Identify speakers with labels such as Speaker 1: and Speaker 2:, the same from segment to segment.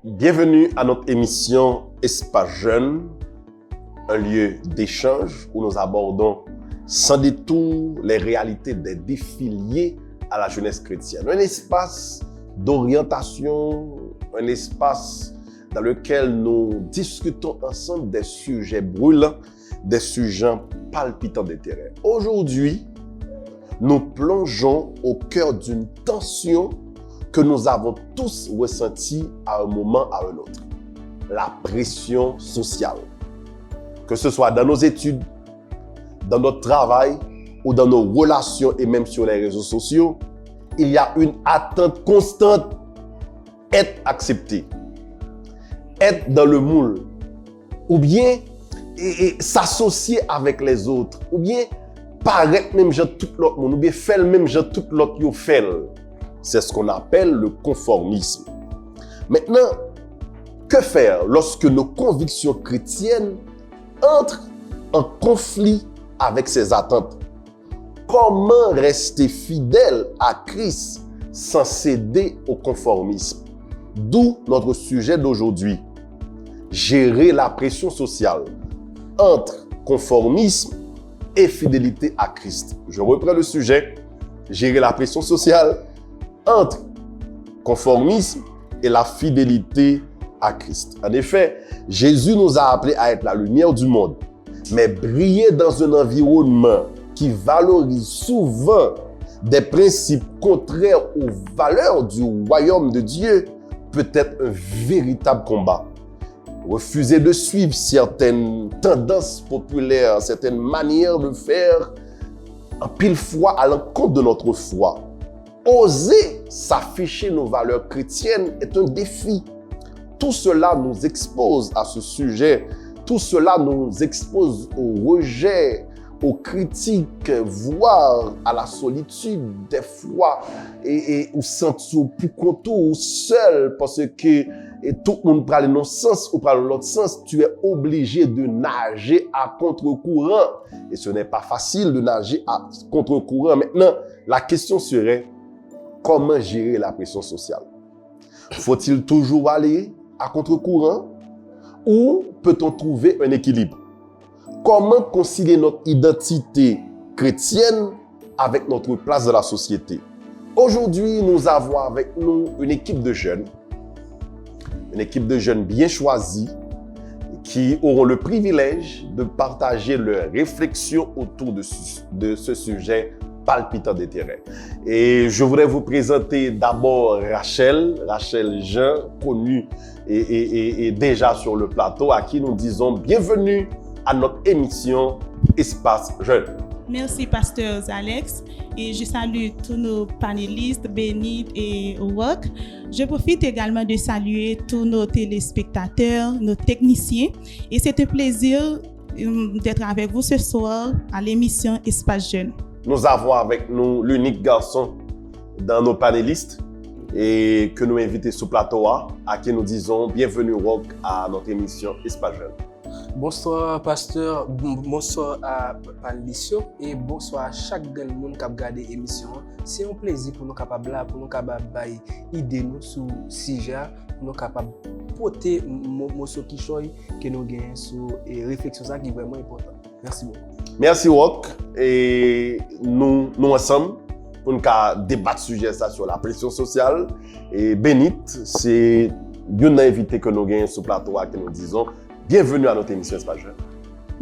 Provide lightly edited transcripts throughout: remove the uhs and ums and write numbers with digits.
Speaker 1: Bienvenue à notre émission Espace Jeune, un lieu d'échange où nous abordons sans détour les réalités des défis liés à la jeunesse chrétienne. Un espace d'orientation, un espace dans lequel nous discutons ensemble des sujets brûlants, des sujets palpitants d'intérêt. Aujourd'hui, nous plongeons au cœur d'une tension que nous avons tous ressentie à un moment à un autre. La pression sociale. Que ce soit dans nos études, dans notre travail ou dans nos relations et même sur les réseaux sociaux, il y a une attente constante. Être accepté, être dans le moule, ou bien s'associer avec les autres, ou bien paraître même genre tout l'autre monde, ou bien faire le même genre tout l'autre yo fait. C'est ce qu'on appelle le conformisme. Maintenant, que faire lorsque nos convictions chrétiennes entrent en conflit avec ces attentes? Comment rester fidèle à Christ sans céder au conformisme? D'où notre sujet d'aujourd'hui. Gérer la pression sociale entre conformisme et fidélité à Christ. Je reprends le sujet. Gérer la pression sociale entre conformisme et la fidélité à Christ. En effet, Jésus nous a appelés à être la lumière du monde, mais briller dans un environnement qui valorise souvent des principes contraires aux valeurs du royaume de Dieu peut être un véritable combat. Refuser de suivre certaines tendances populaires, certaines manières de faire, en pile fois à l'encontre de notre foi. Oser s'afficher nos valeurs chrétiennes est un défi. Tout cela nous expose à ce sujet. Tout cela nous expose au rejet, aux critiques, voire à la solitude des fois, et ou sentir plus content ou seul parce que tout le monde parle dans un sens ou parle dans l'autre sens. Tu es obligé de nager à contre-courant. Et ce n'est pas facile de nager à contre-courant. Maintenant, la question serait, comment gérer la pression sociale? Faut-il toujours aller à contre-courant ou peut-on trouver un équilibre? Comment concilier notre identité chrétienne avec notre place dans la société? Aujourd'hui, nous avons avec nous une équipe de jeunes bien choisis qui auront le privilège de partager leurs réflexions autour de ce sujet palpitant d'intérêt. Et je voudrais vous présenter d'abord Rachel Jean, connue et déjà sur le plateau, à qui nous disons bienvenue à notre émission Espace Jeune.
Speaker 2: Merci, Pasteur Alex. Et je salue tous nos panélistes, Benit et Rock. Je profite également de saluer tous nos téléspectateurs, nos techniciens. Et c'est un plaisir d'être avec vous ce soir à l'émission Espace Jeune.
Speaker 1: Nous avons avec nous l'unique garçon dans nos panélistes et que nous invitons sur le plateau à qui nous disons bienvenue Rock à notre émission Espace Jeune.
Speaker 3: Bonsoir pasteur, bonsoir à panélistes et bonsoir à chaque monde qui a regardé l'émission. C'est un plaisir pour nous capables là, pour nous capables idée nous sur sujet, pour nous capables porter morceau qui choy que nous gagnons sur et réflexion ça qui est vraiment important. Merci beaucoup.
Speaker 1: Merci Rock et nous ensemble pour nous débattre sujet ça sur la pression sociale et Benit, c'est un invité que nous gagnons sur le plateau à qui nous disons bienvenue à notre émission Espace Jeune.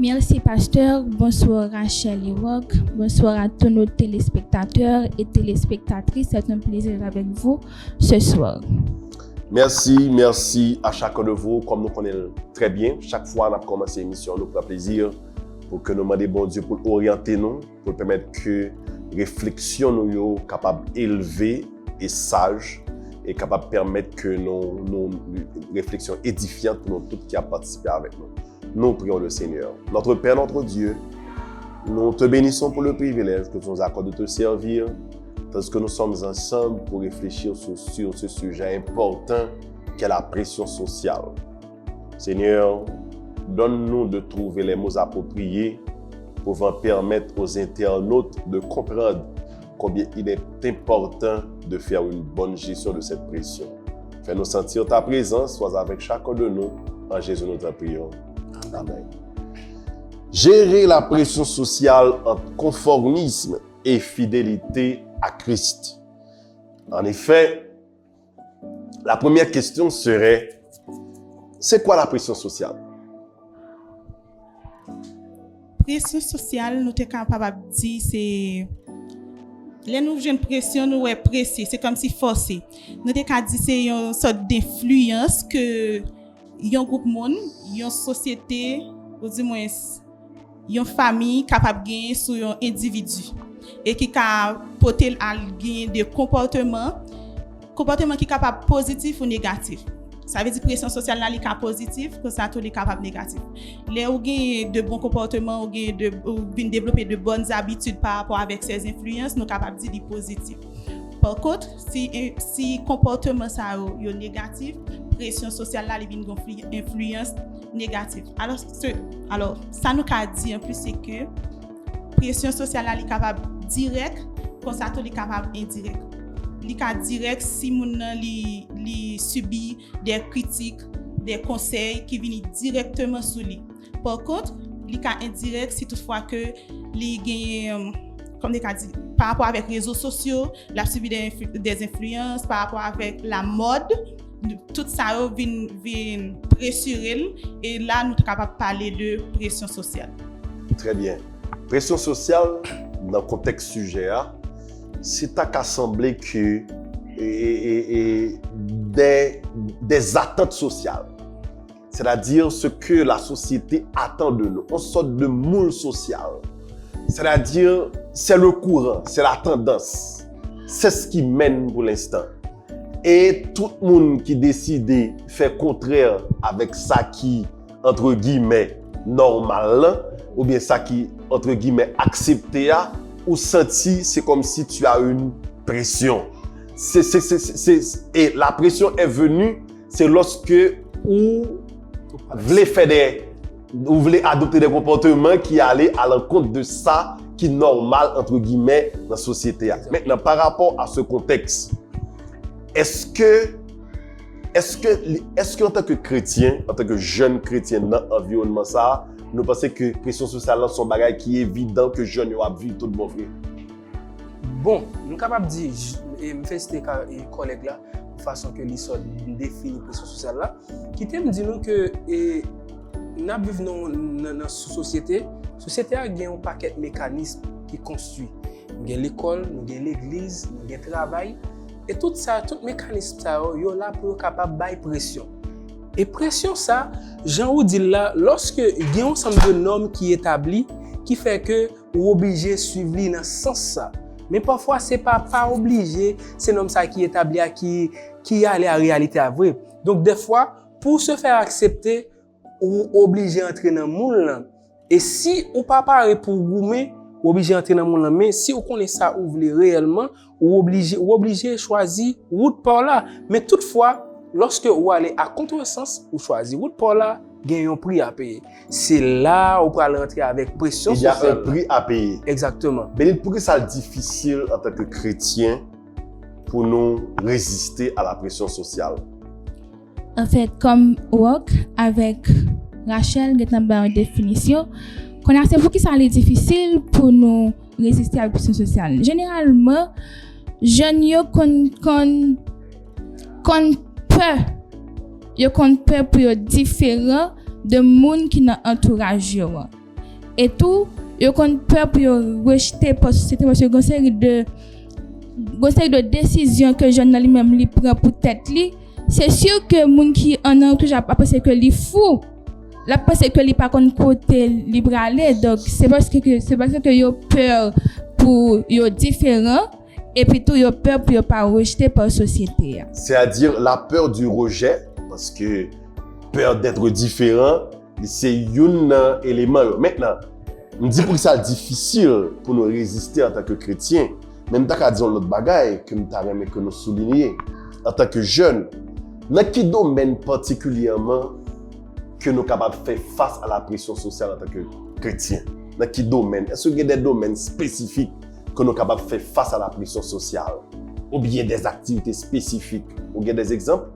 Speaker 4: Merci pasteur, bonsoir Rachel et Rock, bonsoir à tous nos téléspectateurs et téléspectatrices, c'est un plaisir avec vous ce soir.
Speaker 1: Merci à chacun de vous, comme nous connaissons très bien, chaque fois qu'on a commencé l'émission, nous prend plaisir pour que nous demandions bon Dieu pour orienter nous, pour permettre que réflexion nous soient capables d'élever et sages, et capable de permettre que nos réflexions édifiantes pour nous tous qui ont participé avec nous. Nous prions le Seigneur. Notre Père, notre Dieu, nous te bénissons pour le privilège que tu nous accordes de te servir, parce que nous sommes ensemble pour réfléchir sur ce sujet important qu'est la pression sociale. Seigneur, donne-nous de trouver les mots appropriés pouvant permettre aux internautes de comprendre combien il est important de faire une bonne gestion de cette pression. Fais-nous sentir ta présence, sois avec chacun de nous. En Jésus, nous te prions. Amen. Gérer la pression sociale entre conformisme et fidélité à Christ. En effet, la première question serait, c'est quoi la pression sociale?
Speaker 2: Pression sociale, nous sommes capables de dire, c'est. Les nous une pression, nous est pressé, c'est comme si forcé. Nous sommes capables de dire, c'est une sorte d'influence que un groupe de monde, une société, ou du moins, une famille capable de gagner sur un individu. Et qui a porté à gagner des comportements qui sont capables positifs ou négatifs. Ça veut dire que la pression sociale est positive, que ça est capable négatif. Les ou gagne de bons comportements ou développer de bonnes habitudes par rapport avec ces influences, nous sommes capables de dire positif. Par contre, si comportement ça est négatif, pression sociale là il vient une influence négative. Alors ça nous a dit en plus c'est que pression sociale là est capable direct, comme ça est capable indirect. Li ka direct si moun nan li subit des critiques, des conseils qui viennent directement sur lui. Par contre, li ka indirect si toutefois que li gagne comme des cas dit par rapport avec les réseaux sociaux, la subi des influences par rapport avec la mode, tout ça vient pressurer et là nous sommes capables de parler de pression sociale.
Speaker 1: Très bien. Pression sociale dans le contexte sujet c'est à sembler que des attentes sociales. C'est-à-dire ce que la société attend de nous. On sort de moule social. C'est-à-dire, c'est le courant, c'est la tendance. C'est ce qui mène pour l'instant. Et tout le monde qui décide de faire contraire avec ça qui, entre guillemets, normal, ou bien ça qui, entre guillemets, accepté, ou senti, c'est comme si tu as une pression. Et la pression est venue, c'est lorsque vous voulez adopter des comportements qui allaient à l'encontre de ça qui est normal, entre guillemets, dans la société. Maintenant, par rapport à ce contexte, est-ce que en tant que chrétien, en tant que jeune chrétien dans l'environnement ça, nous pensons que la pression sociale est un bagage qui est évident que jeunes ont vécu tout bon frère?
Speaker 3: Bon, nous sommes capables de dire, et je fais ces collègues là, de façon que les sortes définissent la pression sociale là, qui t'aiment dire que nous vivons dans une société, la société a un paquet de mécanismes qui construit. Nous avons l'école, nous avons l'église, nous avons le travail, et tout ça, tout mécanisme ça, yo là pour capable de faire pression. Et pression ça, Jean ou dit là, lorsque il y a un ensemble de normes qui est établi, qui fait que vous obligé de suivre dans ce sens ça. Mais parfois c'est pas obligé, c'est normes ça qui est établi qui a la réalité à vrai. Donc des fois, pour se faire accepter, ou obligé d'entrer dans le monde. Et si ou pas parler pour goumer, ou obligé d'entrer dans le monde, mais si vous connaissez ça, vous voulez réellement, ou obligé de choisir route par là. Mais toutefois, lorsque vous allez à contresens, vous choisissez route par là, il y a un prix à payer. C'est là où vous allez entrer avec pression sociale.
Speaker 1: Il y a un prix à payer.
Speaker 3: Exactement.
Speaker 1: Mais pourquoi c'est difficile en tant que chrétien pour nous résister à la pression sociale?
Speaker 4: En fait, comme work avec Rachel, qui est en définition, c'est pour qui ça est difficile pour nous résister à la pression sociale. Généralement, jeunes qu'on peur pour être différent de monde qui n'a entourage et tout, ils ont peur pour rejeter par société parce que une série de décisions que jeunes lui-même li prend pour tête li. C'est sûr que moun qui en entourage a pensé que li fou, la pensé que li pas kon côté libre aller, donc c'est parce que yo peur pour yo différent et puis tout yo peur pour yo pas rejeté par société.
Speaker 1: C'est-à-dire la peur du rejet, parce que peur d'être différent, c'est un élément. Maintenant, on dit pour ça difficile pour nous résister en tant que chrétiens. Même tant qu'à dire l'autre bagaille que nous souligner en tant que jeunes. Dans quel domaine particulièrement que nous sommes capables de faire face à la pression sociale en tant que chrétiens? Dans quel domaine? Est-ce qu'il y a des domaines spécifiques que nous sommes capables de faire face à la pression sociale? Ou bien des activités spécifiques? Ou bien des exemples?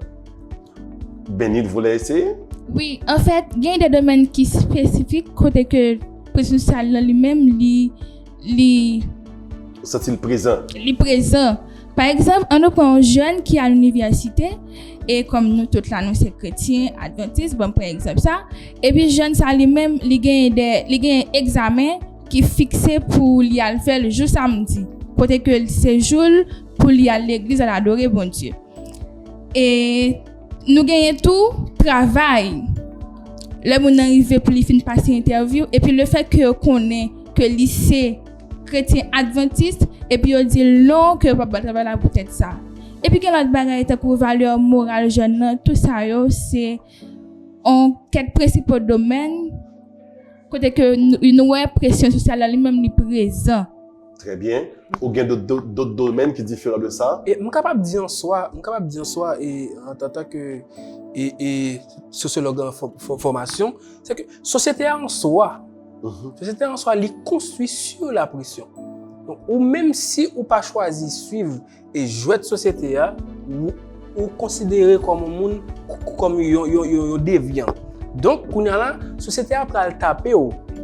Speaker 1: Benit voulait essayer?
Speaker 4: Oui, en fait, il y a des domaines qui sont spécifiques côté que pression sociale lui-même li
Speaker 1: Sont-ils présents?
Speaker 4: li présent. Par exemple, on prend un jeune qui est à l'université et comme nous tous là nous c'est chrétiens, adventistes, bon par exemple ça, et puis jeune ça lui-même il gagne un examen qui fixé pour lui aller faire le jour samedi. Côté que c'est jour pour lui aller à l'église à adorer bon Dieu. Et nous gagnons tout travail. Le monde arrivé pour lui finir passer interview et puis le fait que connaît que lycée chrétien adventiste et puis on dit non que papa travaille là peut-être ça. Et puis quelle autre bagaille est pour valeur morale jeune tout ça yo c'est en quelques principaux domaines côté que nous pression sociale lui-même li présent.
Speaker 1: Très bien. Ou bien d'autres domaines qui sont différents de ça?
Speaker 3: Et je suis capable de dire en soi, et en tant que sociologue en formation, c'est que société en soi, elle construit sur la pression. Donc, ou même si ou pas choisi suivre et jouer de société, ou considérer comme un monde comme un déviant. Donc, quand la société après elle taper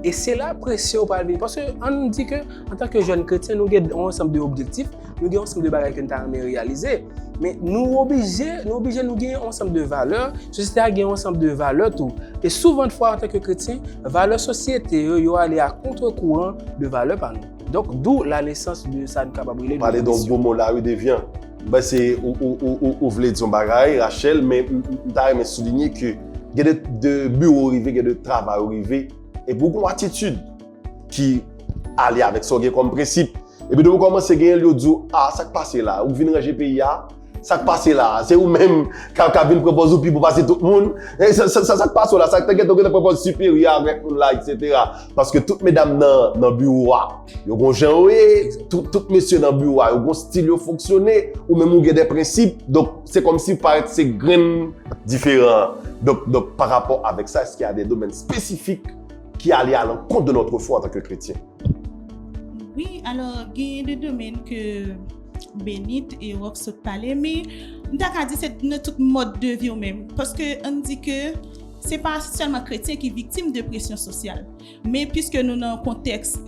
Speaker 3: et c'est la pression pour venir parce que on nous dit que en tant que jeune chrétien nous avons un ensemble d'objectifs, nous avons un ensemble de bagages que nous avons réalisé, mais nous obligés nous gagner un ensemble de valeurs, société a gagné un ensemble de valeurs tout. Et souvent de fois en tant que chrétien, valeurs société yo aller à contre-courant de valeurs par nous. Donc d'où la naissance de ça nous capable de
Speaker 1: parler d'un beau mot là déviant. Ben c'est ou voulez dire bagaille Rachel mais t'as souligné que il y a de bureaux arrivés, il y a de travail arrivé et beaucoup d'attitudes qui allaient avec ça comme principe. Et puis de vous commencer à gagner le dit ah ça qui passe là ou venir ranger pays ça qui passe là c'est ou même quand vient proposer pour passer tout le monde ça qui passe là ça t'inquiète que propose supérieur avec là etc. parce que toutes mesdames dans bureau yo gon genre toutes messieurs dans bureau yo gon style fonctionner ou même ou des principes donc c'est comme si paraît c'est grain différent donc par rapport avec ça est-ce qu'il y a des domaines spécifiques qui allaient à l'encontre de notre foi en tant que chrétien?
Speaker 2: Oui, alors il y a des domaines que Benit et Rox parlent, mais on a dit c'est notre mode de vie même. Parce qu'on dit que ce n'est pas seulement chrétien qui est victime de pression sociale. Mais puisque nous dans un contexte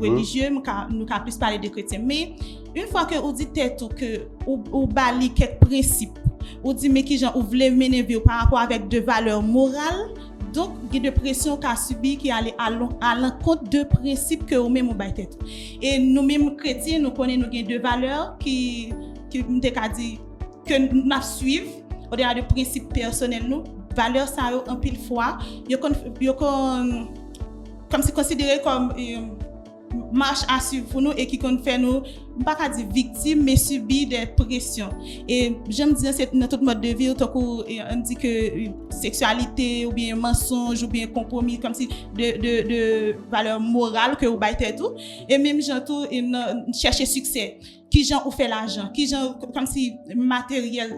Speaker 2: religieux, nous avons plus parler de chrétiens. Mais une fois que vous dites que vous bali quelques principes, vous dites mais qui vous voulez mener par rapport avec des valeurs morales, donc il y a des pressions qu'a subi qui allaient à l'encontre de principes que vous-même vous battez. Et nous-mêmes chrétiens, nous connaissons deux valeurs qui nous dit que nous suivons au-delà de principes personnels nous valeurs ça en pile fois comme c'est considéré comme marche à suivre pour nous et qui fait nous pas qu'à dire victimes mais subir des pressions et j'aime dire c'est notre mode de vie on dit que sexualité ou bien mensonge ou bien compromis comme si de valeurs morales que vous battez tout et même gens tout chercher succès qui gens ou fait l'argent qui gens comme si matériel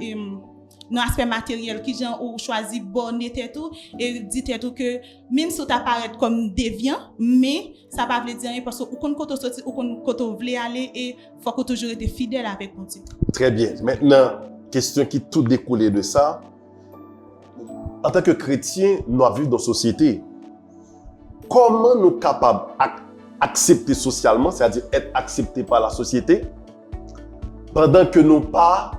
Speaker 2: dans l'aspect matériel qui gens ou choisi bonne et tout et dit tout que même si tu apparaît comme déviant mais ça pas veut dire rien parce que ou quand tu sorti ou quand tu veux aller et faut que toujours être fidèle avec mon Dieu.
Speaker 1: Très bien. Maintenant, question qui tout découle de ça. En tant que chrétien, nous vivons dans la société. Comment nous sommes capables d'accepter socialement, c'est-à-dire être acceptés par la société, pendant que nous pas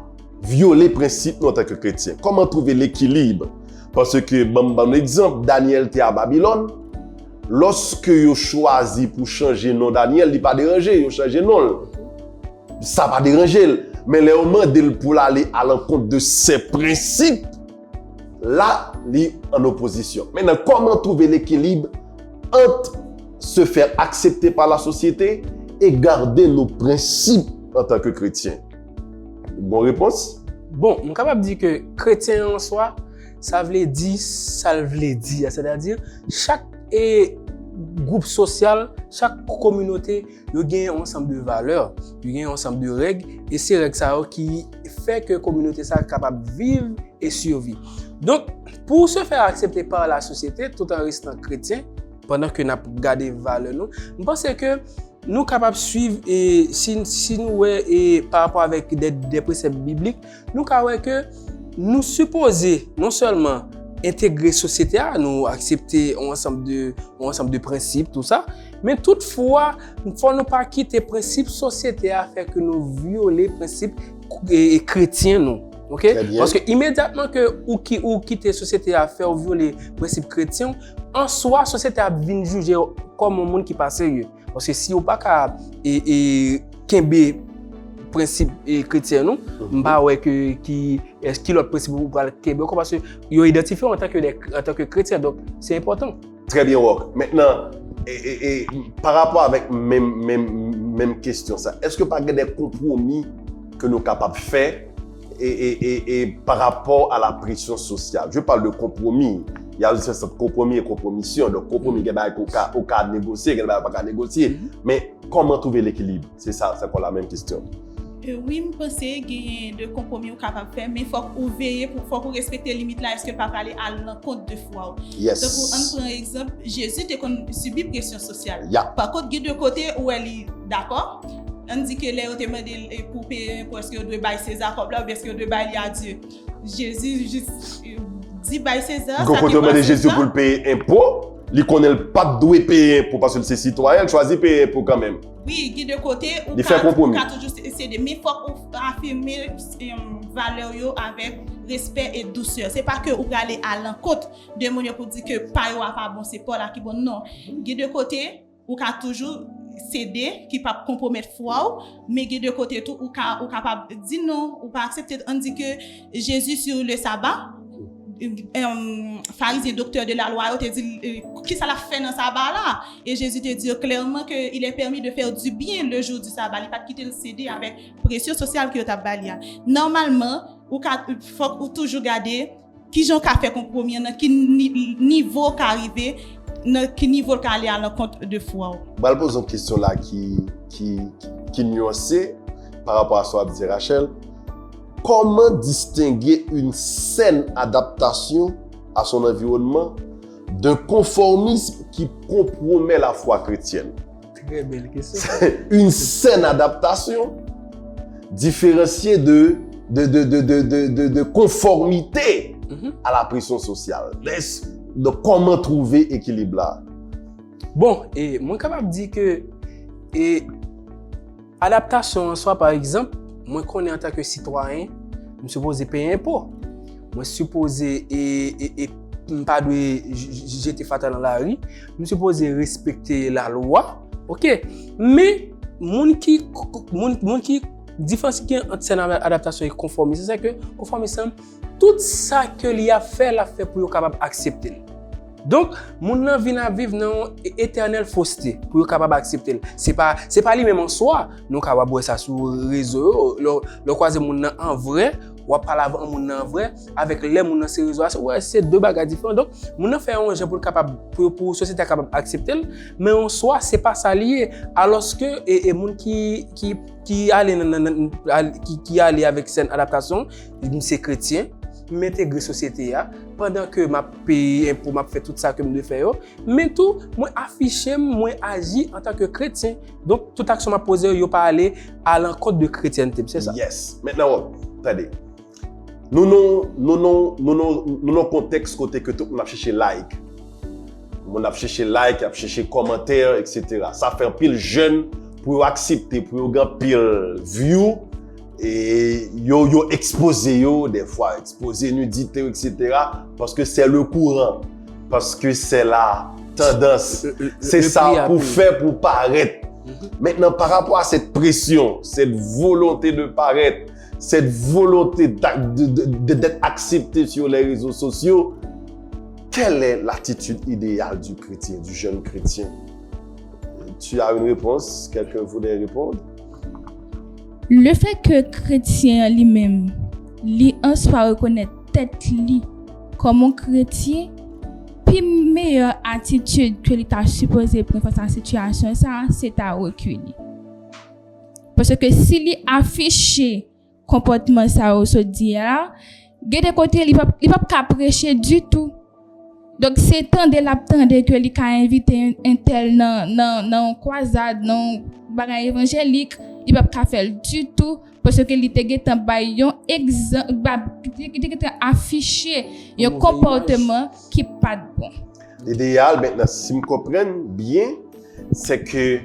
Speaker 1: violer les principes en tant que chrétien? Comment trouver l'équilibre? Parce que, bon exemple, Daniel était à Babylone. Lorsque vous choisi pour changer nom Daniel, il n'est pas dérangé, il change nom. Ça va déranger. Mais le moment pour aller à l'encontre de ces principes, là, il est en opposition. Maintenant, comment trouver l'équilibre entre se faire accepter par la société et garder nos principes en tant que chrétien? Bonne réponse?
Speaker 3: Bon, je suis capable de dire que chrétien en soi, ça veut dire. C'est-à-dire, chaque groupe social, chaque communauté, il y a un ensemble de valeurs, il y a un ensemble de règles, et c'est règles qui fait que la communauté soit capable de vivre et survivre. Donc, pour se faire accepter par la société, tout en restant chrétien, pendant que nous avons gardé les valeurs, je pense que nous sommes capables de suivre, et si nous par rapport avec des préceptes bibliques, nous avons que nous supposer non seulement intégrer société, nous accepter un ensemble de principes, tout ça, mais toutefois, il ne faut pas quitter les principes société à faire que nous violer les principes chrétiens, nous. Okay? Parce que immédiatement que ou quitter la société à faire violer les principes chrétiens, en soi, la société a bien jugé comme un monde qui passe sérieux. Parce que si on pas qu'à kembe principe chrétien nous m'pa ouais que qui est-ce qu'il l'autre principe pour le kembe parce que yo identifié en tant que chrétien, donc c'est important.
Speaker 1: Très bien, Rock. Maintenant et par rapport avec même question ça, est-ce que pas des compromis que nous capables de faire et par rapport à la pression sociale? Je parle de compromis. Il y a aussi compromis et compromission. Donc, compromis, il y a au cas de négocier, il y a pas qu'à négocier. Mais comment trouver l'équilibre? C'est ça, c'est pour la même question.
Speaker 2: Oui, je pense qu'il y a des compromis capable de faire, mais il faut veiller, faut respecter les limites là. Est-ce que le papa aller à l'encontre de foi?
Speaker 1: Yes.
Speaker 2: Donc, par exemple, Jésus a subi pression sociale.
Speaker 1: Yeah.
Speaker 2: Par contre, il y a deux côtés où elle est d'accord. On dit que les autres demandent pour payer pour est-ce que doit bailler César comme là ou est-ce que doit bailler à Dieu. Jésus juste dit bailler César.
Speaker 1: Quand on demande Jésus pour payer impôt, il connaît pas doit payer impôt parce que c'est citoyen, il choisit payer impôt quand même.
Speaker 2: Oui, il y a deux côtés où
Speaker 1: il fait compromis.
Speaker 2: toujours céder, mais il faut affirmer valeur yo avec respect et douceur. C'est pas que vous aller à l'encontre de mon pour dire que pas yo pas bon, c'est pas là qui bon, non. Il y a deux côtés où toujours céder qui pas compromettre foi, mais il y a deux côtés tout ou capable dire non ou pas accepter. On dit que Jésus sur le sabbat, pharisien docteur de la loi, il te dit qui ça l'a fait dans le sabbat là, et Jésus te dit clairement que il est permis de faire du bien le jour du sabbat, il pas quitter le céder avec pression sociale que tu as balia. Normalement, ou faut toujours garder qui j'ont qu'à faire compromis, dans qui niveau qu'arriver, dans qui niveau qu'aller à l'encontre de foi.
Speaker 1: Je vais poser une question là qui nuancée par rapport à ce qu'a dit Rachel. Comment distinguer une saine adaptation à son environnement d'un conformisme qui compromet la foi chrétienne?
Speaker 3: Très belle question.
Speaker 1: Une saine adaptation différenciée de conformité à la pression sociale. Donc, comment trouver équilibre là?
Speaker 3: Bon, et moi capable de dire que adaptation en soi, par exemple, moi connais en tant que citoyen, je suppose payer impôt. Moi suppose et pas de jeter fatal dans la rue, je suppose respecter la loi. OK? Mais moun qui différence qui entre cette adaptation et conformisme, c'est que conformisme tout ça que il a fait pour être capable d'accepter. Donc, moun nan vient à vivre dans éternelle fausseté pour être capable d'accepter. C'est pas lui-même en soi, nous capable voir ça sur réseau, le croiser moun nan en vrai, ou parler avant moun nan en vrai avec les moun nan sur réseau, ouais, c'est deux bagages différents. Donc, moun nan fait un jeu pour société capable d'accepter, mais en soi, c'est pas ça lié alors que et moun qui allait avec cette adaptation, c'est chrétien. M'intégrer société pendant que m'a payer pour m'a fait tout ça que me faire mais tout moi afficher moi agir en tant que chrétien, donc toute action m'a posé yo pas aller à l'encontre de chrétienté, c'est ça.
Speaker 1: Yes. Maintenant attendez, nous contexte côté que tout on a cherché like, on a cherché like, on a cherché commentaire, etc. Ça fait un pile jeune pour accepter, pour gagner pile view. Et yo exposé des fois exposé nudité, etc. parce que c'est le courant, parce que c'est la tendance, c'est ça pour faire pour paraître. Maintenant par rapport à cette pression, cette volonté de paraître, cette volonté d'être accepté sur les réseaux sociaux, quelle est l'attitude idéale du chrétien, du jeune chrétien? Tu as une réponse? Quelqu'un voudrait répondre?
Speaker 4: Le fait que chrétien lui-même, lui en soit reconnaître tête lui comme un chrétien, puis meilleure attitude que l'État supposé pour faire sa situation, ça c'est à reculer. Parce que s'il lui affiche comportement ça au se dire là, de côté il pas prêcher du tout. Donc c'est temps de l'attendre que lui a invité un tel dans croisade, dans bagage évangélique. Il ne peut pas faire du tout parce que li te getan bay yon exemple te getan affiché un comportement qui pas bon.
Speaker 1: L'idéal maintenant, si me comprenne bien, c'est que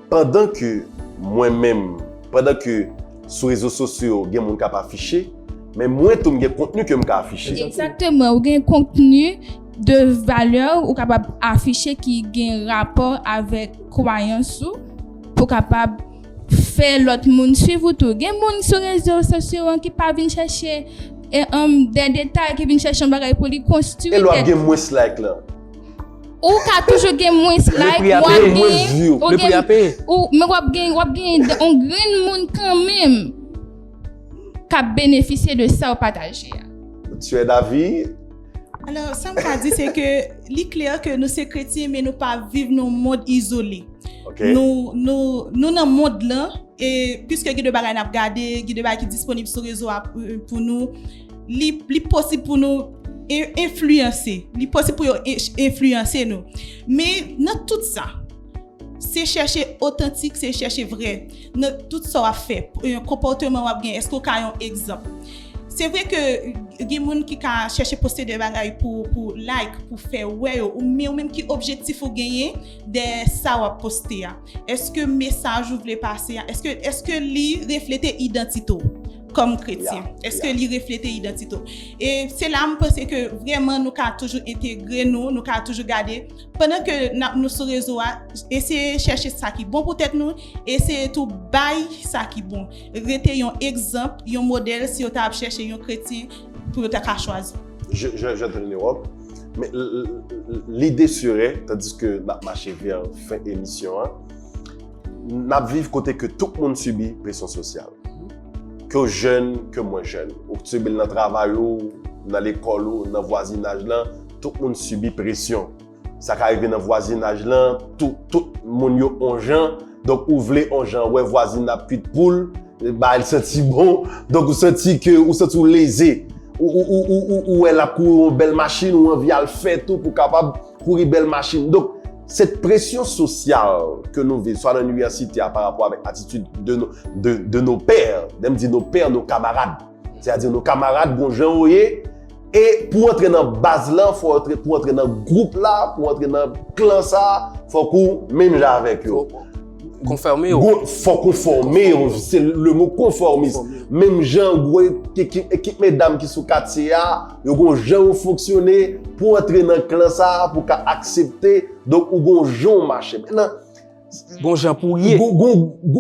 Speaker 1: pendant que moi-même, pendant que sur les réseaux sociaux, il y a des gens qui affiché, mais moi, tout le contenu que je affiché.
Speaker 4: Exactement, ou un contenu de valeur ou capable afficher qui a un rapport avec croyance pour capable faire l'autre monde suivre tout. Il y a des gens sur les réseaux sociaux qui pas venir chercher des détails, qui viennent chercher un bagage pour les construire.
Speaker 1: Et là, il y a moins like là.
Speaker 4: Ou ka toujours gen moins like, ou mais wap gen on grand monde quand même qui bénéficier de ça au partager.
Speaker 1: Tu es d'avis?
Speaker 2: Alors, ça me dit c'est que c'est clair que nous sommes chrétiens mais nous pas vivre dans un monde isolé.
Speaker 1: Okay.
Speaker 2: Nous dans un monde là et puisque il y a des bagages à regarder, il y a des bagages qui disponibles sur réseau pour nous, li possible pour nous influencer, li possible pour influencer nous. Mais dans tout ça, c'est chercher authentique, c'est chercher vrai. Dans tout ça à faire, un comportement à bien, est-ce qu'on a un exemple? C'est vrai que il y a des gens qui cherchent à poster des bagages pour like, pour faire ouais, ou même qui objectif pour gagner des ça à poster. Est-ce que message vous voulez passer? Est-ce que li reflète identité comme chrétien? Est-ce que li reflète identité? Et c'est là je pense que vraiment nous avons toujours intégré nous avons toujours gardé pendant que nous sur réseau essayer chercher ça qui bon pour tête nous, essayer tout bail ça qui bon. Rete un exemple, un modèle si on t'a chercher un chrétien pour t'a choisir.
Speaker 1: Je te en Europe, mais l'idée serait, tandis que nous marché vers fin émission, nous vivons côté que tout le monde subit pression sociale. Que jeune, que moins jeune. Ou tu subis dans le travail, dans l'école, dans le voisinage, là, tout le monde subit pression. Ça qui arrive dans le voisinage, là, tout le monde est en gens. Donc, ou voulez en gens, ouais, voisin n'a plus de poule, bah, elle senti bon. Donc, ou senti que, ou senti lésé. Ou elle a couru une belle machine, ou envie à le faire tout pour capable courir une belle machine. Donc, cette pression sociale que nous vivons, soit dans l'université par rapport avec l'attitude de nos pères, même dire nos pères, nos camarades, c'est-à-dire nos camarades, bon gens, et pour entrer dans la base là, pour entrer dans le groupe là, pour entrer dans le clan ça, il faut qu'on mélange avec eux.
Speaker 3: Conformer.
Speaker 1: Faut conformer, c'est le mot conformiste. Même gens, équipe mesdames qui sont quartier, ils ont gens fonctionner pour entrer dans le clan ça, pour accepter. Donc, ils ont gens marcher. Maintenant,
Speaker 3: bon gens pour y.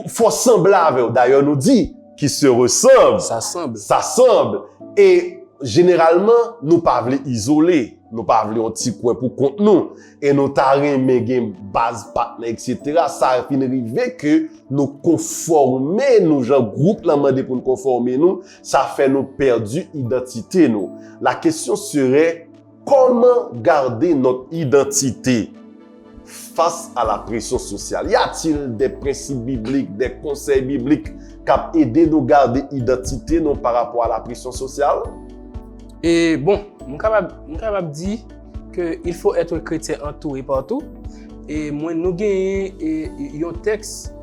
Speaker 1: Faut sembler avec eux. D'ailleurs, nous dit qu'ils se ressemblent.
Speaker 3: Ça semble.
Speaker 1: Ça semble. Et généralement, nous pas voulons isoler. Nous pas voulons un petit coin pour compte nous. Et nous t'arrêtons une base, partenaire, etc. Ça a fini arriver que nous conformer, nous, gens groupe, là, demandé pour nous conformer nous. Ça fait nous perdre identité, nous. La question serait, comment garder notre identité face à la pression sociale? Y a-t-il des principes bibliques, des conseils bibliques qui aident nous à garder l'identité nous, par rapport à la pression sociale?
Speaker 3: Et bon, je suis capable de dire qu'il faut être chrétien en tout et partout. Et moi, nous avons un texte,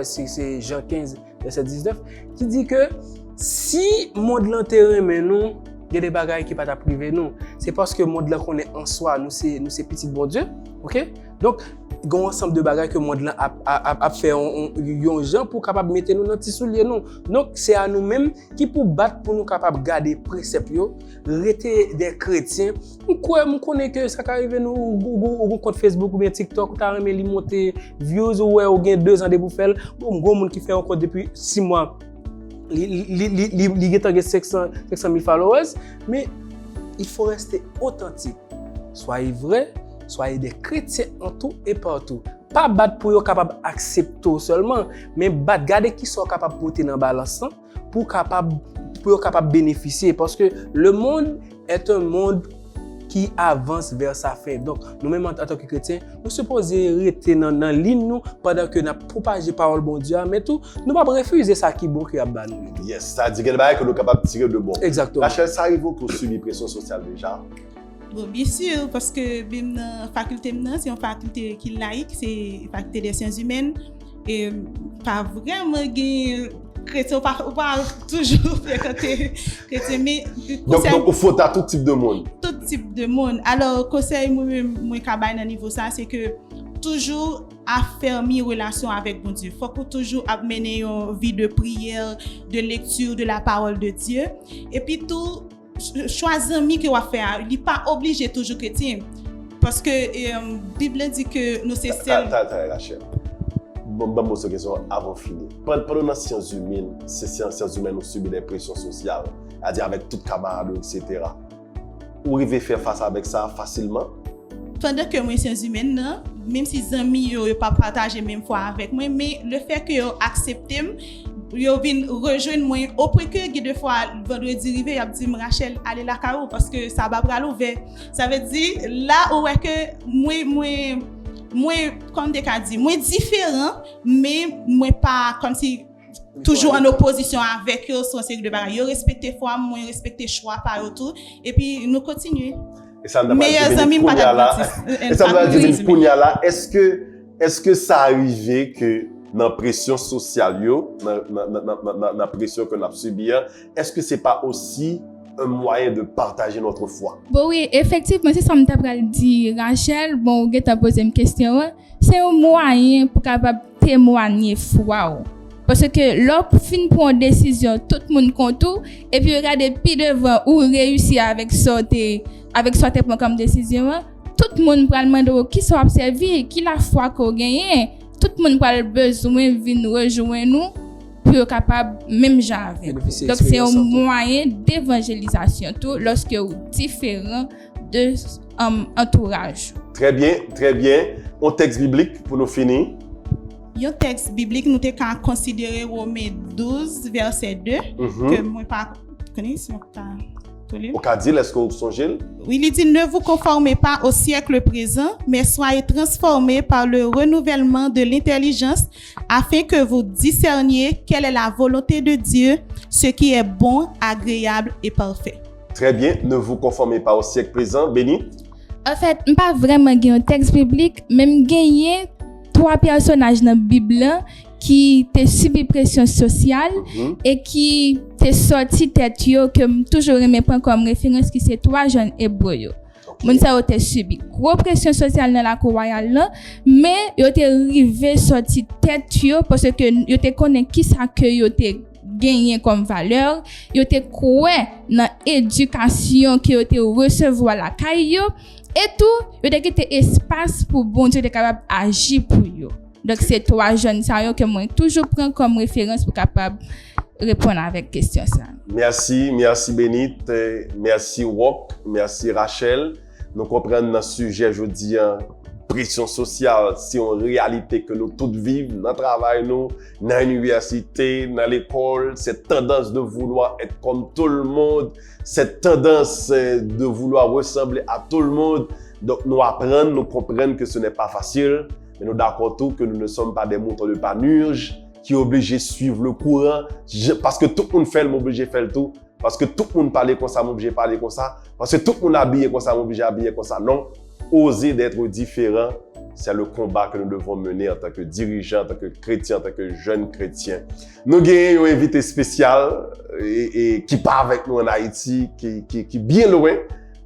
Speaker 3: c'est Jean 15, verset 19, qui dit que si le monde l'enterre, mais nous, il y a des bagages qui ne peuvent pas priver nous. C'est parce que le monde qu'on est en soi, nous, c'est petit bon Dieu. Ok? Donc, il y a un ensemble de bagages que le monde a fait un gens pour capable mettre nous dans petits souliers nous. Donc c'est à nous-mêmes qui pour battre pour nous capable garder préceptes yo, rester des chrétiens. On connaît que ça arrive nous ou compte Facebook ou bien TikTok ou t'as remis li monter views ou gain 2 ans de pour faire. Bon gros monde qui fait encore depuis 6 mois. Li gagne 500 000 followers, mais il faut rester authentique. Soyez vrai. Soyez des chrétiens en tout et partout. Pas battre pour être capable d'accepter seulement, mais battre, garder qui sont capables de porter dans la balance pour être capable de bénéficier. Parce que le monde est un monde qui avance vers sa fin. Donc, nous-mêmes en tant que chrétiens, nous supposons rester dans la ligne nous, pendant que nous propagons la parole de bon Dieu, mais tout, nous ne pouvons pas refuser ça qui est bon qui est bon.
Speaker 1: Yes, ça dit que nous sommes capables de tirer de bon.
Speaker 3: Exactement.
Speaker 1: Rachel, ça arrive qu'on subit la pression sociale déjà?
Speaker 2: Bon, bien sûr, parce que la faculté, c'est une faculté qui est laïque, c'est la faculté des sciences humaines. Et pas vraiment chrétien, ou pas toujours fréquenter chrétien, mais
Speaker 1: Donc, il faut à tout type de monde.
Speaker 2: Tout type de monde. Alors, conseil, moi, kabay dans niveau ça, c'est que toujours affermir relation avec mon Dieu. Faut que toujours mener une vie de prière, de lecture de la parole de Dieu. Et puis tout, choisir ami que va faire. Il n'est pas obligé toujours chrétien. Parce que la Bible dit que nous c'est celle.
Speaker 1: Attends, Rachel. Bon, cette question avant de finir. Pendant les sciences humaines, ces sciences humaines ont subi des pressions sociales, c'est-à-dire avec tout camarade, etc. Vous arrivez à faire face avec ça facilement?
Speaker 2: Pendant que moi, sciences humaines, même si les amis ne pas partagé même fois avec moi, mais le fait que vous acceptez, vous venez rejoindre moi, au point que deux fois, vendredi arrivé, il a dit Rachel, allez la carreau parce que ça va pas l'ouvert. Ça veut dire, là où est que moi, comme des cas dit, moi différent, mais moi pas comme si toujours en opposition avec eux, son série de bagages. Ils respectent foi, moi respecte choix par eux tout, et puis nous continuons.
Speaker 1: Et ça me
Speaker 2: meilleurs amis pas
Speaker 1: là. Est-ce que ça arrivé que dans la pression sociale, dans la pression qu'on a subie, est-ce que c'est pas aussi un moyen de partager notre foi?
Speaker 4: Bon oui, effectivement, c'est ça que je dit Rachel. Bon, je t'ai posé une question. C'est un moyen pour capable témoigner foi. Parce que l'autre fin pour une décision, tout le monde compte tout, et puis regardez puis devant ou réussir avec sortir comme décision, tout le monde prend le demander qui soit observé, qui la foi qu'on gagne, tout le monde prend le besoin de venir rejoindre nous pour capable même jamais. Donc c'est un moyen d'évangélisation tout lorsque vous différent de entourage.
Speaker 1: Très bien. Un texte biblique pour nous finir.
Speaker 2: Un texte biblique nous t'avons considéré Romains 12 verset 2 que moi pas connais si on pas
Speaker 1: au cas dit, est-ce que vous songez?
Speaker 2: Oui, il dit ne vous conformez pas au siècle présent, mais soyez transformés par le renouvellement de l'intelligence afin que vous discerniez quelle est la volonté de Dieu, ce qui est bon, agréable et parfait.
Speaker 1: Très bien, ne vous conformez pas au siècle présent, Béni.
Speaker 4: En fait, pas vraiment un texte biblique, même gagner 3 personnages dans la Bible qui te subi pression sociale et qui te sorti tête yo que toujours aimé prendre comme référence qui c'est 3 jeunes hébreux. Mon ça a été subi gros pression sociale dans la cour royale là, mais yo te arrivé sorti tête yo parce que yo te connaît qui ça que yo te gagné comme valeur, yo te croit dans éducation que yo te recevoir la caillou et tout, yo te quitter espace pour bon Dieu de capable agir pour yo. Donc c'est 3 jeunes ça que moi toujours prends comme référence pour capable répondre avec question ça.
Speaker 1: Merci Bénite, merci Wok, merci Rachel. Nous comprenons dans ce sujet aujourd'hui pression sociale, c'est une réalité que nous tous vivons dans le travail, dans l'université, dans l'école, cette tendance de vouloir être comme tout le monde, cette tendance de vouloir ressembler à tout le monde. Donc nous apprenons, nous comprenons que ce n'est pas facile, mais nous d'accord tout que nous ne sommes pas des moutons de panurge qui sont obligés de suivre le courant, parce que tout le monde fait, m'obligé de faire le tout, parce que tout le monde parle comme ça, m'obligé de parler comme ça, parce que tout le monde habille comme ça, m'obligé d'habiller comme ça. Non. Oser d'être différent, c'est le combat que nous devons mener en tant que dirigeants, en tant que chrétiens, en tant que jeunes chrétiens. Nous avons un invité spécial et qui part avec nous en Haïti, qui est bien loin,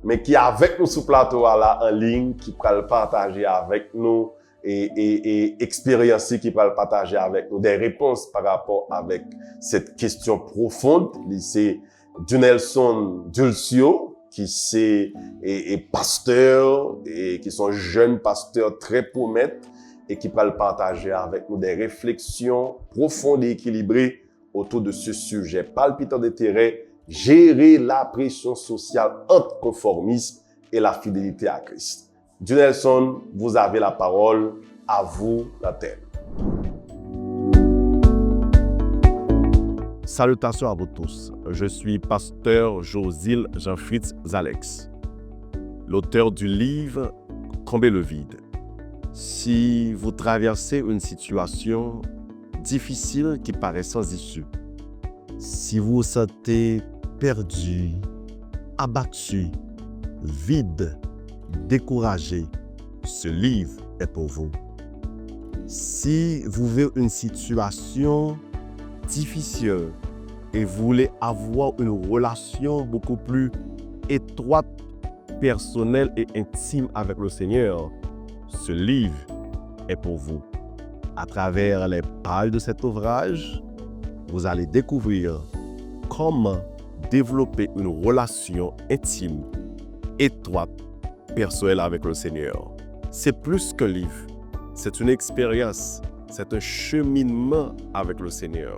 Speaker 1: mais qui est avec nous sur le plateau là, en ligne, qui pourra le partager avec nous et expériencer, qui pourra le partager avec nous des réponses par rapport avec cette question profonde. C'est Dunelson Dulcio, qui c'est pasteur et qui sont jeunes pasteurs très prometteurs et qui peuvent partager avec nous des réflexions profondes et équilibrées autour de ce sujet palpitant d'intérêt, gérer la pression sociale entre conformisme et la fidélité à Christ. Dunelson, vous avez la parole, à vous l'antenne.
Speaker 5: Salutations à vous tous. Je suis pasteur Josil Jean-Fritz Alex, l'auteur du livre Combler le vide. Si vous traversez une situation difficile qui paraît sans issue, si vous vous sentez perdu, abattu, vide, découragé, ce livre est pour vous. Si vous vivez une situation difficile et vous voulez avoir une relation beaucoup plus étroite, personnelle et intime avec le Seigneur, ce livre est pour vous. À travers les pages de cet ouvrage, vous allez découvrir comment développer une relation intime, étroite, personnelle avec le Seigneur. C'est plus qu'un livre, c'est une expérience, c'est un cheminement avec le Seigneur.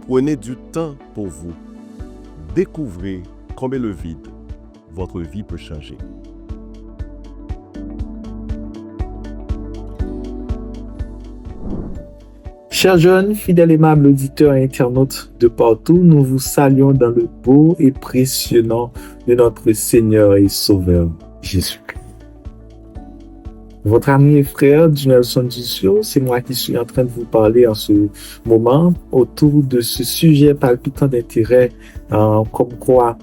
Speaker 5: Prenez du temps pour vous. Découvrez combien le vide, votre vie peut changer.
Speaker 6: Chers jeunes, fidèles aimables auditeurs et internautes de partout, nous vous saluons dans le beau et précieux nom de notre Seigneur et Sauveur Jésus-Christ. Votre ami et frère, Nelson Dussio, c'est moi qui suis en train de vous parler en ce moment autour de ce sujet palpitant d'intérêt, comme quoi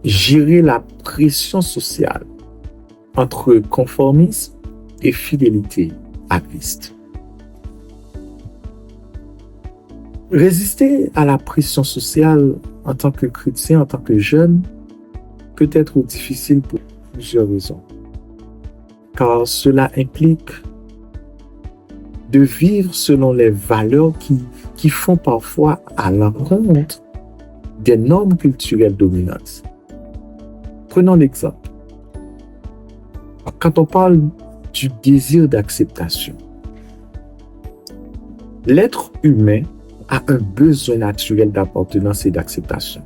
Speaker 6: gérer la pression sociale entre conformisme et fidélité à Christ. Résister à la pression sociale en tant que chrétien, en tant que jeune, peut être difficile pour plusieurs raisons. Car cela implique de vivre selon les valeurs qui font parfois à l'encontre des normes culturelles dominantes. Prenons l'exemple. Quand on parle du désir d'acceptation, l'être humain a un besoin naturel d'appartenance et d'acceptation.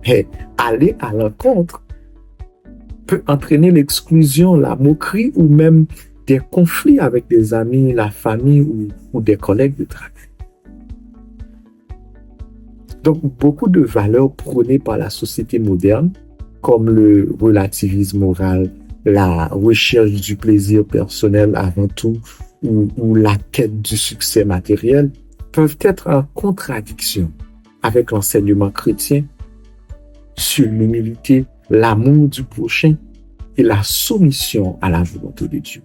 Speaker 6: Et aller à l'encontre peut entraîner l'exclusion, la moquerie ou même des conflits avec des amis, la famille ou des collègues de travail. Donc, beaucoup de valeurs prônées par la société moderne, comme le relativisme moral, la recherche du plaisir personnel avant tout, ou la quête du succès matériel, peuvent être en contradiction avec l'enseignement chrétien sur l'humilité, l'amour du prochain et la soumission à la volonté de Dieu.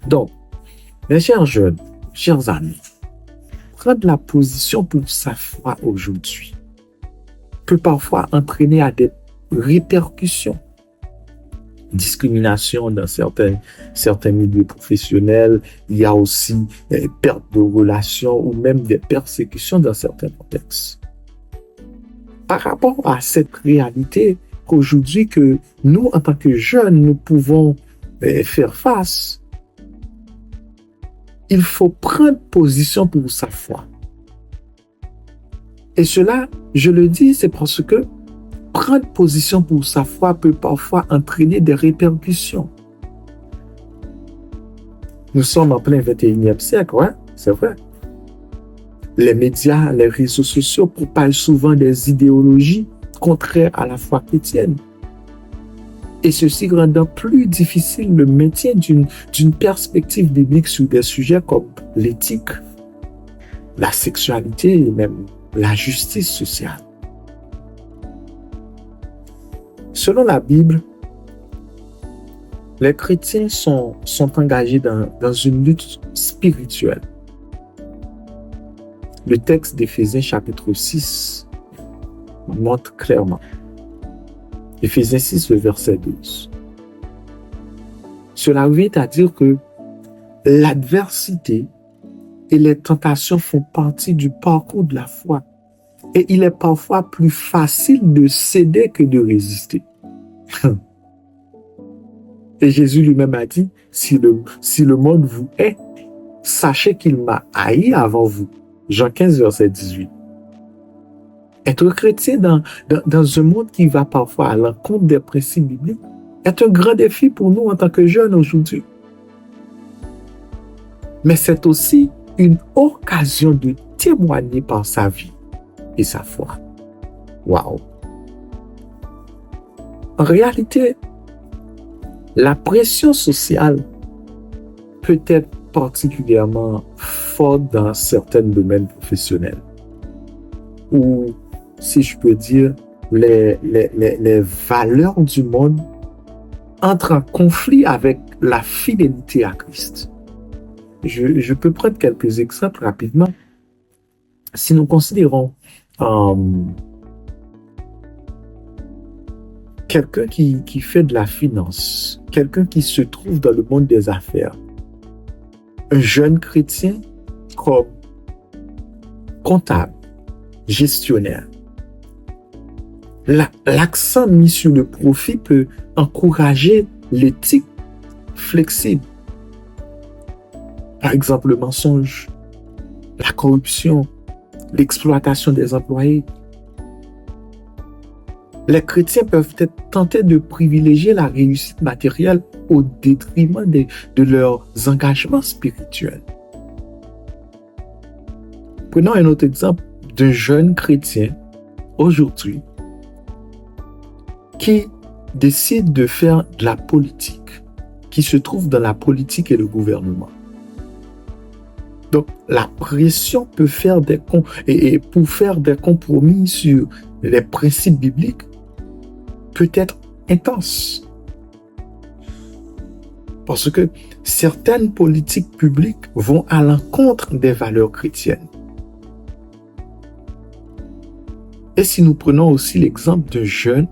Speaker 6: Donc, mes chers jeunes, chers amis, prendre la position pour sa foi aujourd'hui peut parfois entraîner à des répercussions. Discrimination dans certains milieux professionnels, il y a aussi perte de relations ou même des persécutions dans certains contextes. Par rapport à cette réalité qu'aujourd'hui que nous, en tant que jeunes, nous pouvons faire face, il faut prendre position pour sa foi. Et cela, je le dis, c'est parce que prendre position pour sa foi peut parfois entraîner des répercussions. Nous sommes en plein 21e siècle, ouais, c'est vrai. Les médias, les réseaux sociaux propagent souvent des idéologies contraires à la foi chrétienne. Et ceci rendant plus difficile le maintien d'une perspective biblique sur des sujets comme l'éthique, la sexualité et même la justice sociale. Selon la Bible, les chrétiens sont engagés dans une lutte spirituelle. Le texte d'Éphésiens chapitre 6 montre clairement. Éphésiens 6, le verset 12. Cela vient à dire que l'adversité et les tentations font partie du parcours de la foi. Et il est parfois plus facile de céder que de résister. Et Jésus lui-même a dit, si le monde vous hait, sachez qu'il m'a haï avant vous. Jean 15, verset 18. Être chrétien dans un monde qui va parfois à l'encontre des principes bibliques est un grand défi pour nous en tant que jeunes aujourd'hui. Mais c'est aussi une occasion de témoigner par sa vie et sa foi. Waouh! En réalité, la pression sociale peut être particulièrement forte dans certains domaines professionnels. Ou, si je peux dire, les valeurs du monde entrent en conflit avec la fidélité à Christ. je peux prendre quelques exemples rapidement. Si nous considérons quelqu'un qui fait de la finance, quelqu'un qui se trouve dans le monde des affaires, un jeune chrétien comme comptable, gestionnaire, l'accent mis sur le profit peut encourager l'éthique flexible. Par exemple, le mensonge, la corruption, l'exploitation des employés. Les chrétiens peuvent être tentés de privilégier la réussite matérielle au détriment de leurs engagements spirituels. Prenons un autre exemple d'un jeune chrétien aujourd'hui qui décide de faire de la politique, qui se trouve dans la politique et le gouvernement. Donc, la pression peut faire pour faire des compromis sur les principes bibliques peut être intense. Parce que certaines politiques publiques vont à l'encontre des valeurs chrétiennes. Et si nous prenons aussi l'exemple d'un jeune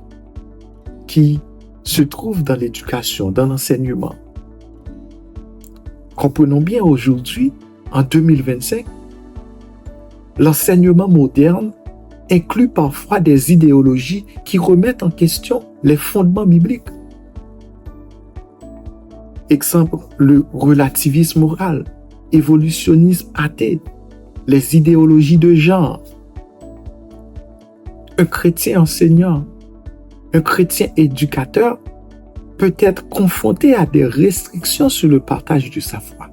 Speaker 6: qui se trouve dans l'éducation, dans l'enseignement, comprenons bien aujourd'hui, en 2025, l'enseignement moderne inclut parfois des idéologies qui remettent en question les fondements bibliques. Exemple, le relativisme moral, évolutionnisme athée, les idéologies de genre. Un chrétien enseignant, un chrétien éducateur peut être confronté à des restrictions sur le partage de sa foi.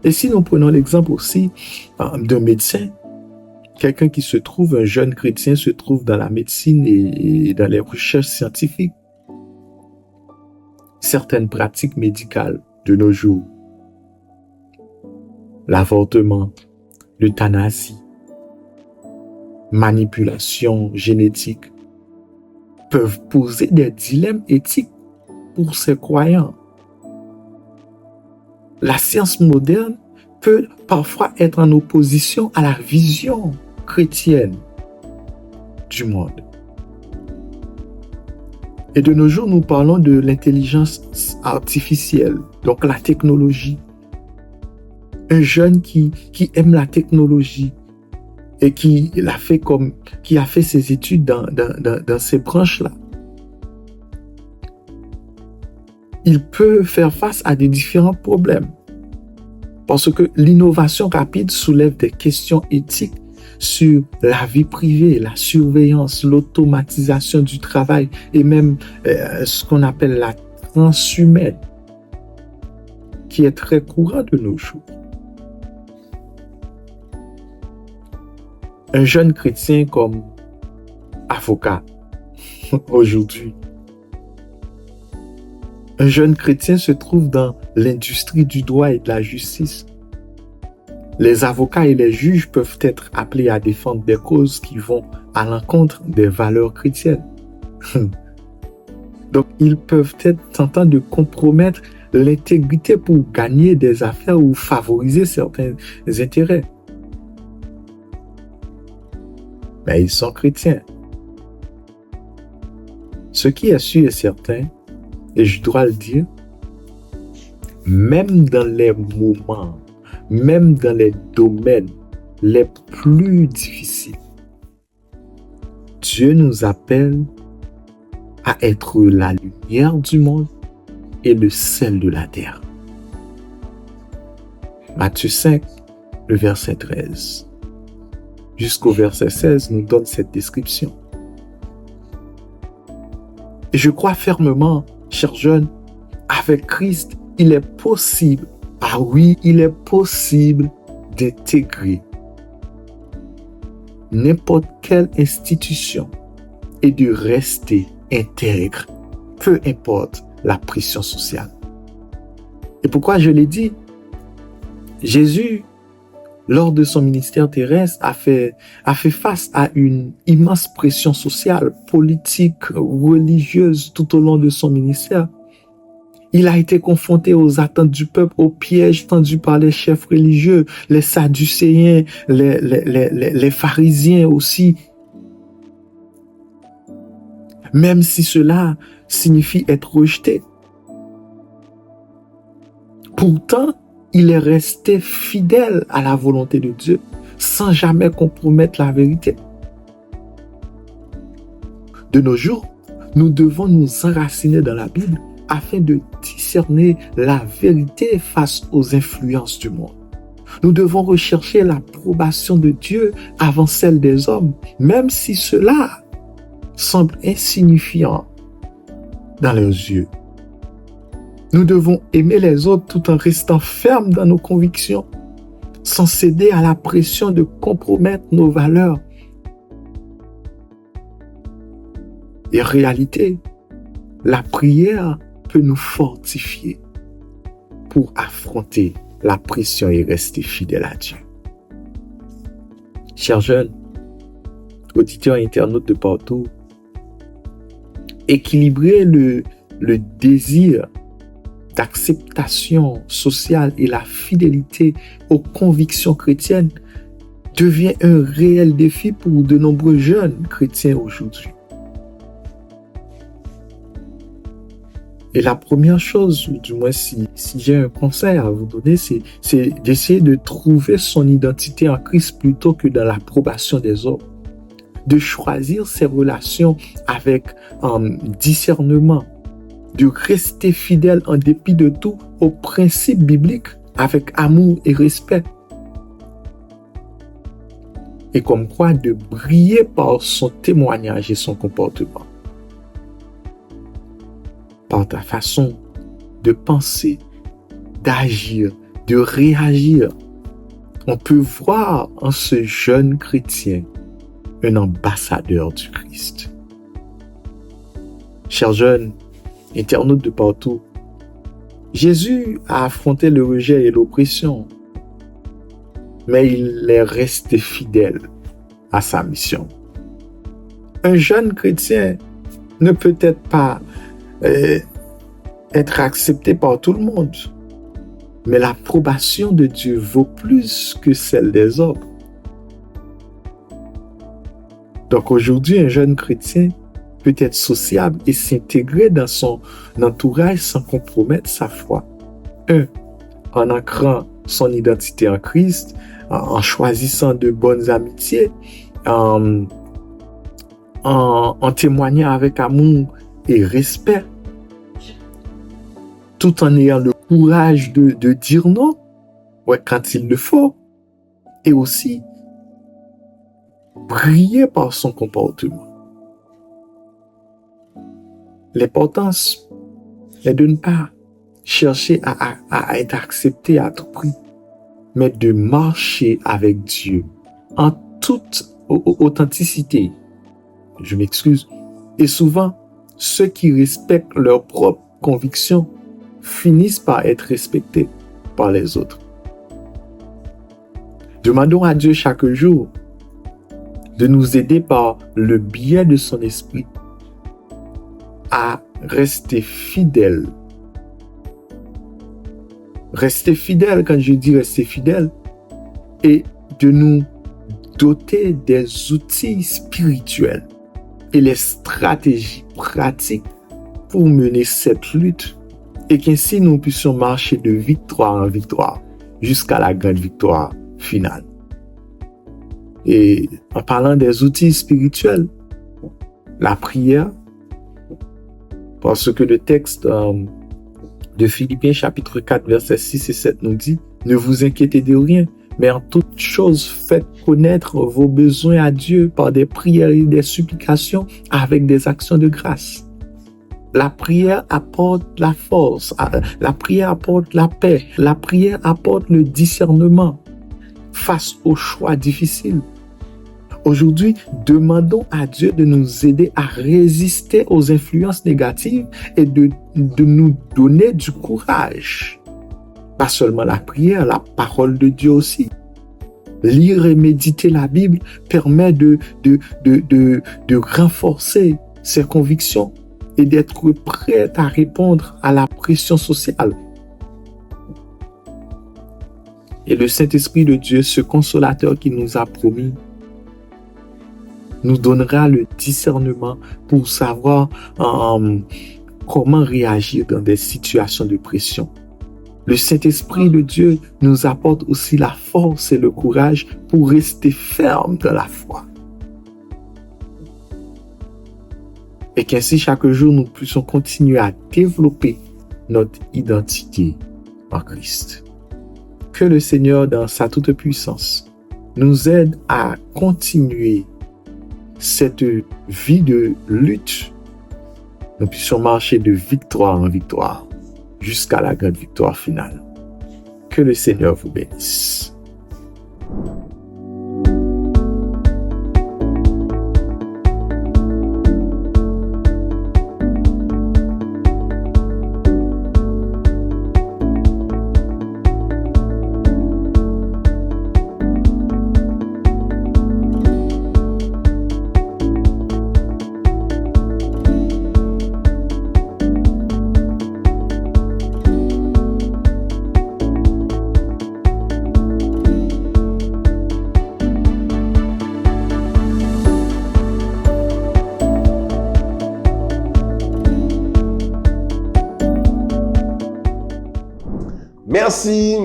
Speaker 6: Et si nous prenons l'exemple aussi d'un médecin, quelqu'un qui se trouve, un jeune chrétien se trouve dans la médecine et dans les recherches scientifiques, certaines pratiques médicales de nos jours, l'avortement, l'euthanasie, manipulation génétique, peuvent poser des dilemmes éthiques pour ces croyants. La science moderne peut parfois être en opposition à la vision chrétienne du monde. Et de nos jours, nous parlons de l'intelligence artificielle, donc la technologie. Un jeune qui aime la technologie et qui a fait ses études dans ces branches-là, il peut faire face à des différents problèmes. Parce que l'innovation rapide soulève des questions éthiques sur la vie privée, la surveillance, l'automatisation du travail et même ce qu'on appelle la transhumaine, qui est très courant de nos jours. Un jeune chrétien comme avocat aujourd'hui, un jeune chrétien se trouve dans l'industrie du droit et de la justice. Les avocats et les juges peuvent être appelés à défendre des causes qui vont à l'encontre des valeurs chrétiennes. Donc, ils peuvent être tentés de compromettre l'intégrité pour gagner des affaires ou favoriser certains intérêts. Mais ils sont chrétiens. Ce qui est sûr et certain, et je dois le dire, même dans les moments, même dans les domaines les plus difficiles, Dieu nous appelle à être la lumière du monde et le sel de la terre. Matthieu 5, le verset 13. Jusqu'au verset 16 nous donne cette description. Et je crois fermement, chers jeunes, avec Christ, il est possible, ah oui, il est possible d'intégrer n'importe quelle institution et de rester intègre, peu importe la pression sociale. Et pourquoi je l'ai dit? Jésus, lors de son ministère terrestre, a fait face à une immense pression sociale, politique, religieuse tout au long de son ministère. Il a été confronté aux attentes du peuple, aux pièges tendus par les chefs religieux, les sadducéens, les pharisiens aussi. Même si cela signifie être rejeté. Pourtant, il est resté fidèle à la volonté de Dieu, sans jamais compromettre la vérité. De nos jours, nous devons nous enraciner dans la Bible afin de discerner la vérité face aux influences du monde. Nous devons rechercher l'approbation de Dieu avant celle des hommes, même si cela semble insignifiant dans leurs yeux. Nous devons aimer les autres tout en restant fermes dans nos convictions, sans céder à la pression de compromettre nos valeurs. Et en réalité, la prière peut nous fortifier pour affronter la pression et rester fidèle à Dieu. Chers jeunes, auditeurs et internautes de partout, équilibrer le désir d'acceptation sociale et la fidélité aux convictions chrétiennes devient un réel défi pour de nombreux jeunes chrétiens aujourd'hui. Et la première chose, ou du moins si j'ai un conseil à vous donner, c'est d'essayer de trouver son identité en Christ plutôt que dans l'approbation des autres. De choisir ses relations avec discernement, de rester fidèle en dépit de tout aux principes bibliques avec amour et respect. Et comme quoi de briller par son témoignage et son comportement. Par ta façon de penser, d'agir, de réagir. On peut voir en ce jeune chrétien un ambassadeur du Christ. Chers jeunes, internautes de partout, Jésus a affronté le rejet et l'oppression, mais il est resté fidèle à sa mission. Un jeune chrétien ne peut être pas être accepté par tout le monde, mais l'approbation de Dieu vaut plus que celle des hommes. Donc aujourd'hui, un jeune chrétien peut être sociable et s'intégrer dans son entourage sans compromettre sa foi. 1. En ancrant son identité en Christ, en choisissant de bonnes amitiés, en témoignant avec amour et respect, tout en ayant le courage de dire non, quand il le faut, et aussi briller par son comportement. L'importance est de ne pas chercher à être accepté à tout prix, mais de marcher avec Dieu en toute authenticité. Je m'excuse. Et souvent, ceux qui respectent leurs propres convictions finissent par être respectés par les autres. Demandons à Dieu chaque jour de nous aider par le biais de son esprit à rester fidèles. Rester fidèle, quand je dis rester fidèle, et de nous doter des outils spirituels et les stratégies pratiques pour mener cette lutte et qu'ainsi nous puissions marcher de victoire en victoire jusqu'à la grande victoire finale. Et en parlant des outils spirituels, la prière, parce que le texte de Philippiens chapitre 4 versets 6 et 7 nous dit « Ne vous inquiétez de rien, mais en toute chose faites connaître vos besoins à Dieu par des prières et des supplications avec des actions de grâce. » La prière apporte la force, la prière apporte la paix, la prière apporte le discernement face aux choix difficiles. Aujourd'hui, demandons à Dieu de nous aider à résister aux influences négatives et de nous donner du courage. Pas seulement la prière, la parole de Dieu aussi. Lire et méditer la Bible permet de renforcer ses convictions et d'être prête à répondre à la pression sociale. Et le Saint-Esprit de Dieu, ce consolateur qu'il nous a promis, nous donnera le discernement pour savoir comment réagir dans des situations de pression. Le Saint-Esprit de Dieu nous apporte aussi la force et le courage pour rester ferme dans la foi. Et qu'ainsi chaque jour nous puissions continuer à développer notre identité en Christ. Que le Seigneur, dans sa toute puissance, nous aide à continuer cette vie de lutte. Nous puissions marcher de victoire en victoire jusqu'à la grande victoire finale. Que le Seigneur vous bénisse.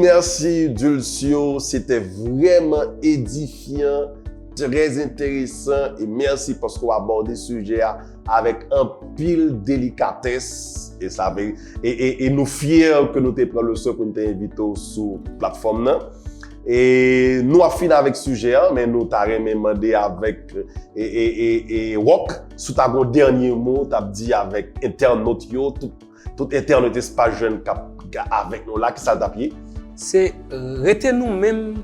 Speaker 1: Merci Dulcio, c'était vraiment édifiant, très intéressant et merci parce qu'on a abordé le sujet avec un pile délicatesse et nous fiers que nous te prenons le soin pour nous inviter sur la plateforme. Et nous avons fini avec le sujet, mais nous t'avons demandé avec Rock, sous ta dernier mot, tu as dit avec internaute, tout internaute espace jeune avec nous là qui s'est appuyé.
Speaker 3: C'est rester nous-mêmes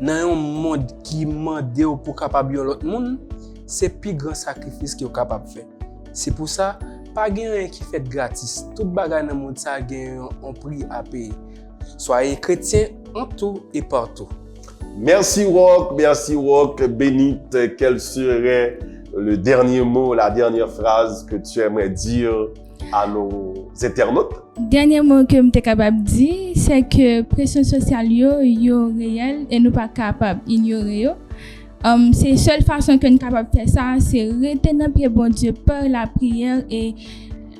Speaker 3: dans un monde qui demande pour capable l'autre monde, c'est plus grand sacrifice que capable faire. C'est pour ça pas rien qui fait gratis. Tout bagage dans le monde ça gagne un prix à payer. Soyez chrétiens en tout et partout.
Speaker 1: Merci Rock. Bénite, quel serait le dernier mot, la dernière phrase que tu aimerais dire à nos internautes?
Speaker 4: Dernier mot que je suis capable de dire, c'est que la pression sociale est réelle et nous ne sommes pas capables d'ignorer. C'est la seule façon que nous sommes capables de faire ça, c'est rester dans le pied bon Dieu par la prière et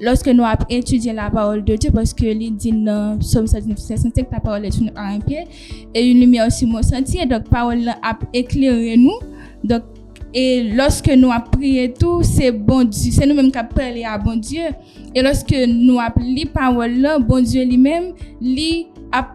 Speaker 4: lorsque nous avons étudié la parole de Dieu, parce que il dit dans Psaume 119, que ta parole est une à un pied et une lumière sur mon sentier, donc la parole a éclairé nous. Donc, et lorsque nous avons prié tout, c'est bon Dieu, c'est nous-mêmes qui avons parlé à bon Dieu. Et lorsque nous avons lu la parole là, bon Dieu lui-même, lui a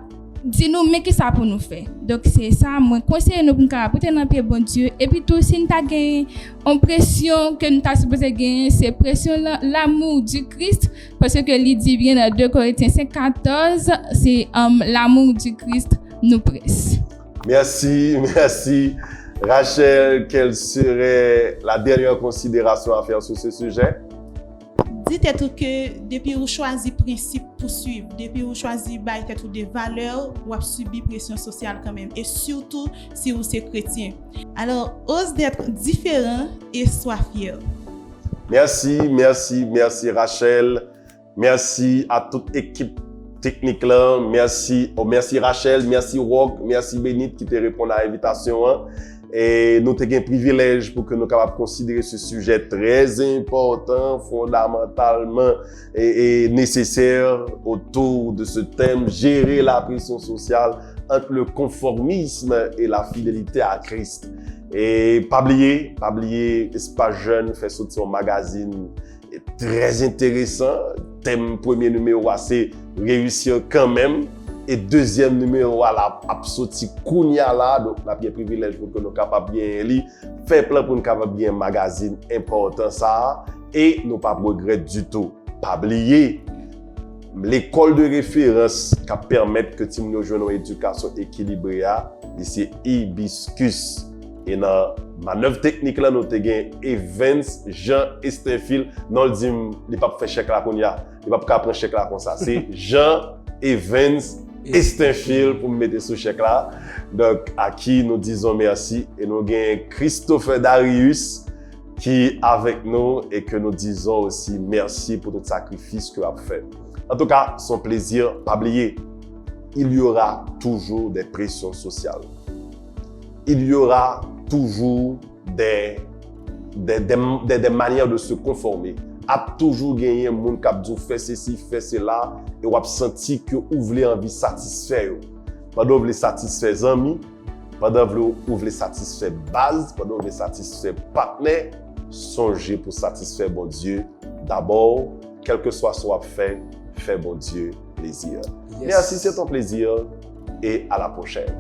Speaker 4: dit nous, mais qu'est-ce que ça pour nous faire? Donc c'est ça, moi conseille nous pour porter dans pied bon Dieu. Et puis tout, si nous avons gagné une pression que nous avons supposé gagner, c'est pression l'amour du Christ, parce que il dit bien dans 2 Corinthiens 5:14, c'est l'amour du Christ nous presse.
Speaker 1: Merci. Rachel, quelle serait la dernière considération à faire sur ce sujet?
Speaker 2: Dites-vous que depuis que vous choisissez le principe pour suivre, depuis que vous choisissez des valeurs, vous avez subi pression sociale quand même. Et surtout si vous êtes chrétien. Alors, ose d'être différent et sois fier.
Speaker 1: Merci Rachel. Merci à toute l'équipe technique là. Merci Rachel, merci Rock, merci Bénite qui te répond à l'invitation. Et nous avons un privilège pour que nous soyons capables de considérer ce sujet très important, fondamentalement et nécessaire autour de ce thème, gérer la pression sociale entre le conformisme et la fidélité à Christ. Et pas oublier, Espace Jeune fait sortir un magazine très intéressant. Thème premier numéro, c'est réussir quand même. Et deuxième numéro, la sorti Kounia là, donc la bien privilège pour que nous capables bien lire, faire plein pour nous capables bien magazine important ça, et nous pas regret du tout. Pas oublier l'école de référence qui permet que nous jouons une éducation équilibrée, c'est Hibiscus. Et dans manœuvre technique là, nous avons Evans, Jean Estenfil. Non, il ne pas faire chèque là qu'on y a, il ne pas prendre chèque là comme ça. C'est Jean Evans Estenfil pour me mettre ce chèque là. Donc à qui nous disons merci et nous avons Christopher Darius qui est avec nous et que nous disons aussi merci pour tout sacrifice que tu as fait. En tout cas, son plaisir, pas oublier, il y aura toujours des pressions sociales. Il y aura toujours des manières de se conformer. A toujours gagné un monde qui a dit fait ceci, fait cela, et on a senti que vous voulez envie satisfaire. Pendant que vous voulez satisfaire les amis, pendant que vous voulez satisfaire base, pendant que vous voulez satisfaire partenaire, songez pour satisfaire bon Dieu. D'abord, quel que soit ce qu'on fait, fait bon Dieu plaisir.
Speaker 3: Yes.
Speaker 1: Merci, c'est ton plaisir et à la prochaine.